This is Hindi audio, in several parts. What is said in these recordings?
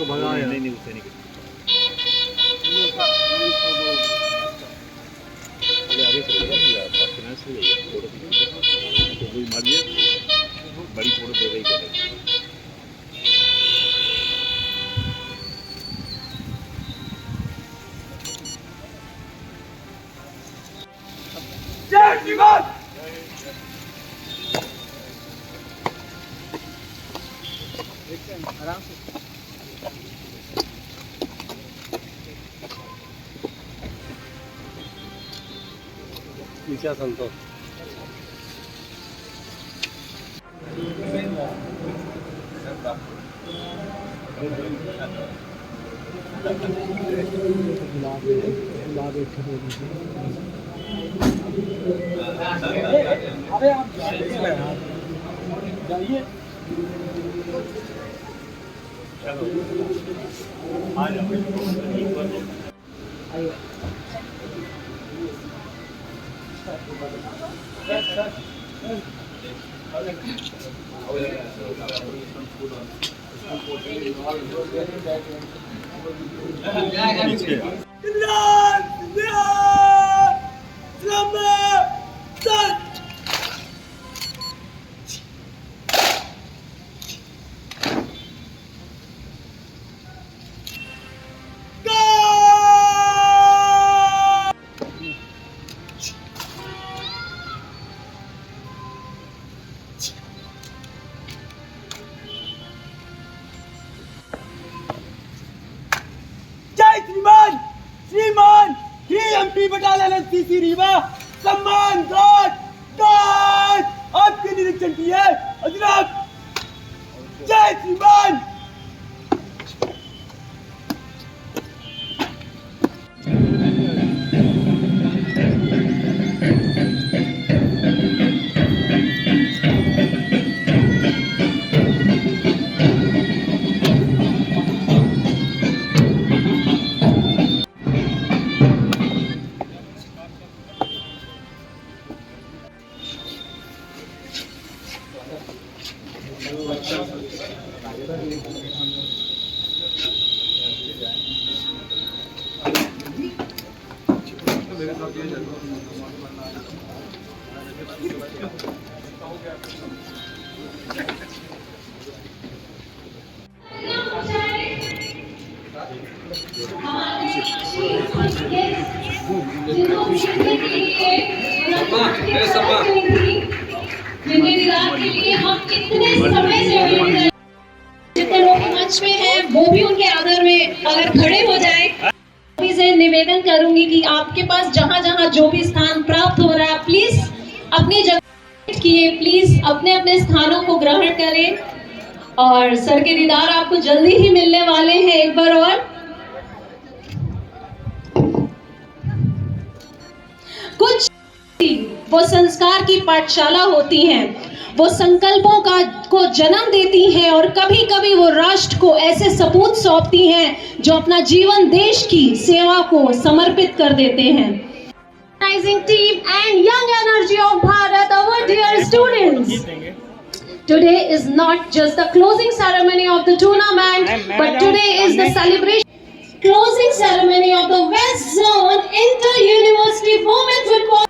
उसको भगाया। नहीं नहीं उससे नहीं आगे चलेगा फाइनेंस हो जाएगी फोटो तो कोई मार दिया बड़ी फोटो दे रही करेगा। जय श्रीमान। आराम से नीचे संतोष अरे आप जाइए। जय श्रीमान। श्रीमान एमपी बटालियन एसपीसी रीवा सम्मान गार्ड गार्ड आपके निरीक्षण की है हजरत। जय श्रीमान। जितने लोग मंच में हैं वो भी उनके आदर में अगर खड़े हो जाए, से निवेदन करूंगी कि आपके पास जहां जहां जो भी स्थान प्राप्त हो रहा है प्लीज अपनी जगह किए, प्लीज अपने अपने स्थानों को ग्रहण करें और सर के दीदार आपको जल्दी ही मिलने वाले हैं। एक बार और कुछ वो संस्कार की पाठशाला होती हैं, वो संकल्पों को जन्म देती हैं और कभी कभी वो राष्ट्र को ऐसे सपूत सौंपती हैं जो अपना जीवन देश की सेवा को समर्पित कर देते हैं। Organizing team and young energy of Bharat, our dear students. Today is not just the closing ceremony of the tournament, but today is the celebration. Closing ceremony of the West Zone Inter-University Women Football.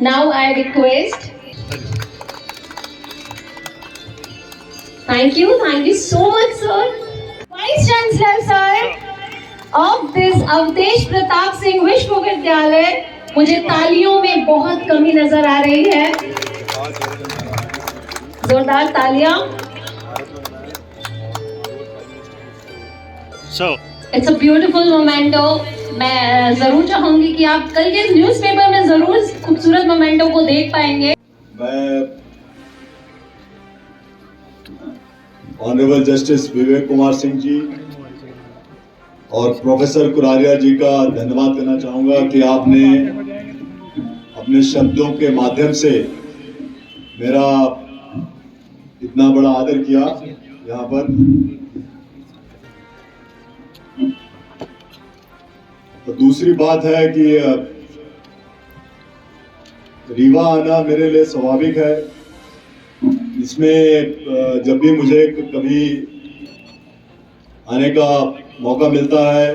Now I request. Thank you so much, sir. Vice Chancellor, sir, of this Awadhesh Pratap Singh विश्वविद्यालय। मुझे तालियों में बहुत कमी नजर आ रही है, जोरदार तालियां। It's a beautiful momento. मैं जरूर चाहूंगी कि आप कल के न्यूज़पेपर में जरूर खूबसूरत मोमेंटो को देख पाएंगे। मैं ऑनरेबल जस्टिस विवेक कुमार सिंह जी और प्रोफेसर कुरारिया जी का धन्यवाद करना चाहूँगा कि आपने अपने शब्दों के माध्यम से मेरा इतना बड़ा आदर किया यहाँ पर। तो दूसरी बात है कि रीवा आना मेरे लिए स्वाभाविक है। इसमें जब भी मुझे कभी आने का मौका मिलता है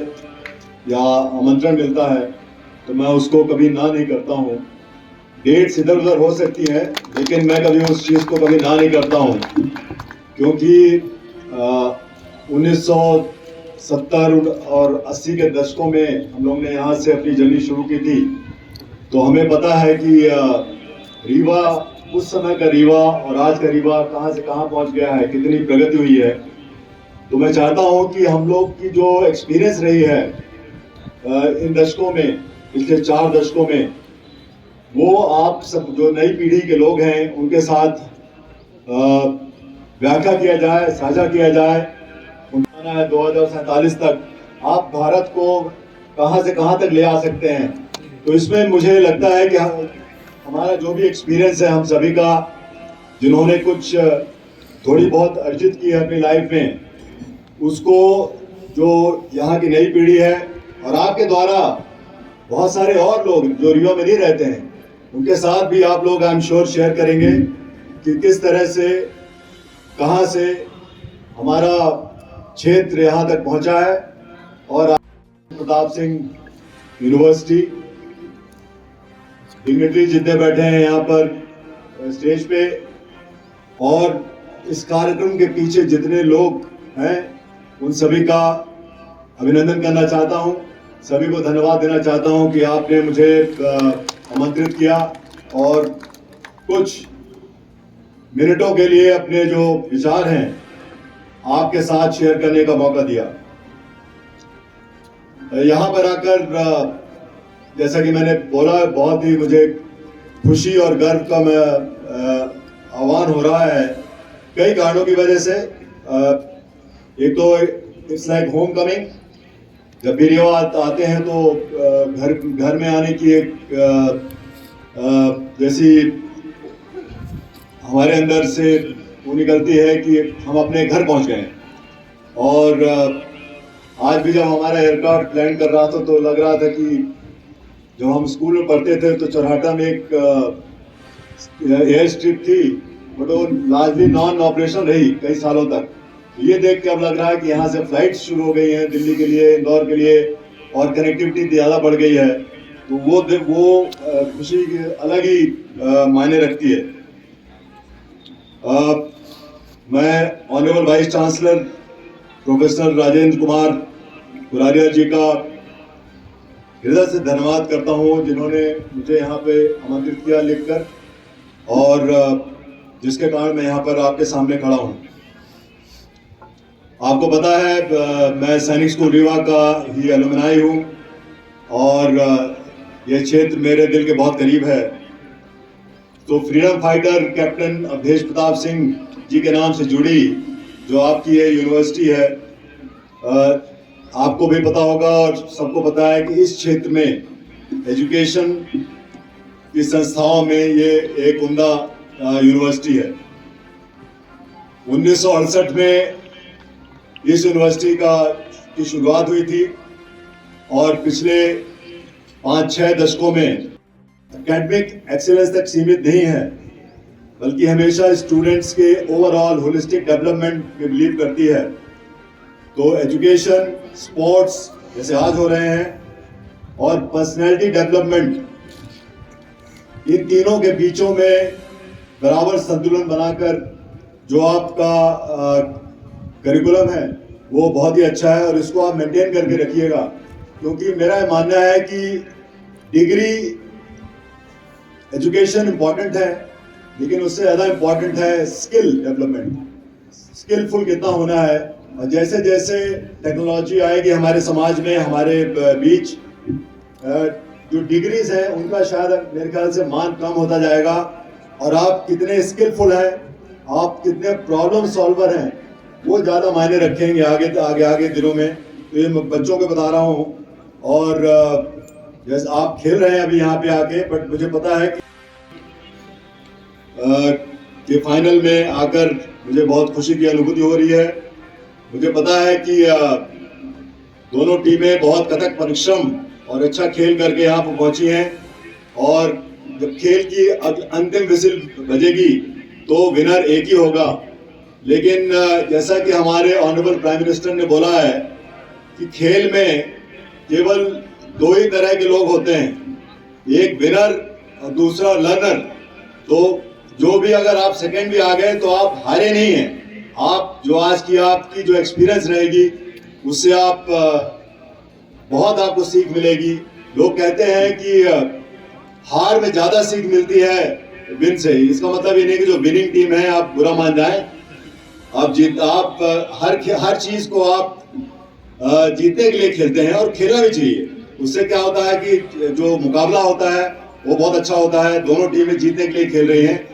या आमंत्रण मिलता है तो मैं उसको कभी ना नहीं करता हूँ। डेट्स इधर उधर हो सकती है लेकिन मैं कभी उस चीज़ को कभी ना नहीं करता हूँ, क्योंकि 1970 और 80 के दशकों में हम लोग ने यहाँ से अपनी जर्नी शुरू की थी। तो हमें पता है कि रीवा, उस समय का रीवा और आज का रीवा कहाँ से कहाँ पहुँच गया है, कितनी प्रगति हुई है। तो मैं चाहता हूँ कि हम लोग की जो एक्सपीरियंस रही है इन दशकों में, पिछले 4 दशकों में, वो आप सब जो नई पीढ़ी के लोग हैं उनके साथ व्याख्या किया जाए, साझा किया जाए। उनका है 2047 तक आप भारत को कहाँ से कहाँ तक ले आ सकते हैं। तो इसमें मुझे लगता है कि हमारा जो भी एक्सपीरियंस है हम सभी का, जिन्होंने कुछ थोड़ी बहुत अर्जित की है अपनी लाइफ में, उसको जो यहाँ की नई पीढ़ी है और आपके द्वारा बहुत सारे और लोग जो रीवा में नहीं रहते हैं उनके साथ भी आप लोग आई एम श्योर शेयर करेंगे कि किस तरह से, कहाँ से हमारा क्षेत्र यहाँ तक पहुँचा है। और प्रताप सिंह यूनिवर्सिटी डिग्नेटरी जितने बैठे हैं यहाँ पर स्टेज पे, और इस कार्यक्रम के पीछे जितने लोग हैं उन सभी का अभिनंदन करना चाहता हूँ, सभी को धन्यवाद देना चाहता हूँ कि आपने मुझे आमंत्रित किया और कुछ मिनटों के लिए अपने जो विचार हैं आपके साथ शेयर करने का मौका दिया। यहाँ पर आकर जैसा कि मैंने बोला, बहुत ही मुझे खुशी और गर्व का आह्वान हो रहा है कई कारणों की वजह से। एक तो इट्स लाइक होम कमिंग। जब भी रीवा आते हैं तो घर में आने की एक जैसी हमारे अंदर से वो निकलती है कि हम अपने घर पहुंच गए। और आज भी जब हमारा एयरक्राफ्ट लैंड कर रहा था तो लग रहा था कि जब हम स्कूल में पढ़ते थे तो चौराहा में एक एयर स्ट्रिप थी, बट वो लार्जली नॉन ऑपरेशनल रही कई सालों तक। ये देख के अब लग रहा है कि यहाँ से फ्लाइट शुरू हो गई हैं दिल्ली के लिए, इंदौर के लिए, और कनेक्टिविटी ज़्यादा बढ़ गई है। तो वो खुशी अलग ही मायने रखती है। मैं honourable vice chancellor professor Rajendra Kumar Kuraria ji का हृदय से धन्यवाद करता हूँ, जिन्होंने मुझे यहाँ पे आमंत्रित किया लिखकर, और जिसके कारण मैं यहाँ पर आपके सामने खड़ा हूँ। आपको पता है मैं सैनिक स्कूल रीवा का ही एलुमनाई हूँ और ये क्षेत्र मेरे दिल के बहुत करीब है। तो freedom fighter captain Avdhesh Pratap Singh ji के नाम से जुड़ी जो आपकी ये यूनिवर्सिटी है, आपको भी पता होगा और सबको पता है कि इस क्षेत्र में एजुकेशन की संस्थाओं में ये एक उम्दा यूनिवर्सिटी है। 1968 में इस यूनिवर्सिटी की शुरुआत हुई थी और पिछले 5-6 दशकों में एकेडमिक एक्सीलेंस तक सीमित नहीं है, बल्कि हमेशा स्टूडेंट्स के ओवरऑल होलिस्टिक डेवलपमेंट में बिलीव करती है। तो एजुकेशन, स्पोर्ट्स जैसे आज हो रहे हैं, और पर्सनैलिटी डेवलपमेंट, इन तीनों के बीचों में बराबर संतुलन बनाकर जो आपका करिकुलम है वो बहुत ही अच्छा है और इसको आप मेंटेन करके रखिएगा। क्योंकि मेरा मानना है कि डिग्री, एजुकेशन इम्पॉर्टेंट है, लेकिन उससे ज़्यादा इम्पॉर्टेंट है स्किल डेवलपमेंट। स्किलफुल कितना होना है, और जैसे जैसे टेक्नोलॉजी आएगी हमारे समाज में, हमारे बीच, जो डिग्रीज हैं उनका शायद मेरे ख्याल से मान कम होता जाएगा, और आप कितने स्किलफुल हैं, आप कितने प्रॉब्लम सॉल्वर हैं, वो ज़्यादा मायने रखेंगे आगे दिनों में। तो ये मैं बच्चों को बता रहा हूँ, और जैसे आप खेल रहे हैं अभी यहाँ पे आके, बट मुझे पता है कि के फाइनल में आकर मुझे बहुत खुशी की अनुभूति हो रही है। मुझे पता है कि दोनों टीमें बहुत कथक परिश्रम और अच्छा खेल करके यहाँ पर पहुंची हैं और जब खेल की अंतिम विसिल बजेगी तो विनर एक ही होगा। लेकिन जैसा कि हमारे ऑनरेबल प्राइम मिनिस्टर ने बोला है कि खेल में केवल दो ही तरह के लोग होते हैं, एक विनर और दूसरा लर्नर। तो जो भी अगर आप सेकंड भी आ गए तो आप हारे नहीं हैं। आप जो आज की आपकी जो एक्सपीरियंस रहेगी उससे आप बहुत आपको सीख मिलेगी। लोग कहते हैं कि हार में ज्यादा सीख मिलती है विन से। इसका मतलब ये नहीं कि जो विनिंग टीम है आप बुरा मान जाएं। आप हर चीज को आप जीतने के लिए खेलते हैं और खेलना भी चाहिए। उससे क्या होता है कि जो मुकाबला होता है वो बहुत अच्छा होता है। दोनों टीमें जीतने के लिए खेल रही हैं,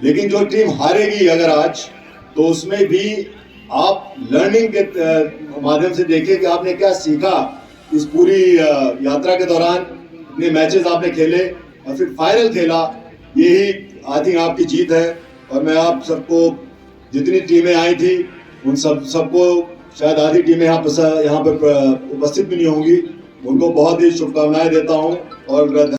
लेकिन जो टीम हारेगी अगर आज, तो उसमें भी आप लर्निंग के माध्यम से देखिए कि आपने क्या सीखा इस पूरी यात्रा के दौरान। इतने मैचेस आपने खेले और फिर फाइनल खेला, यही आई थिंक आपकी जीत है। और मैं आप सबको, जितनी टीमें आई थी उन सबको, शायद आधी टीमें यहाँ पर उपस्थित भी नहीं होंगी, उनको बहुत ही शुभकामनाएं देता हूँ और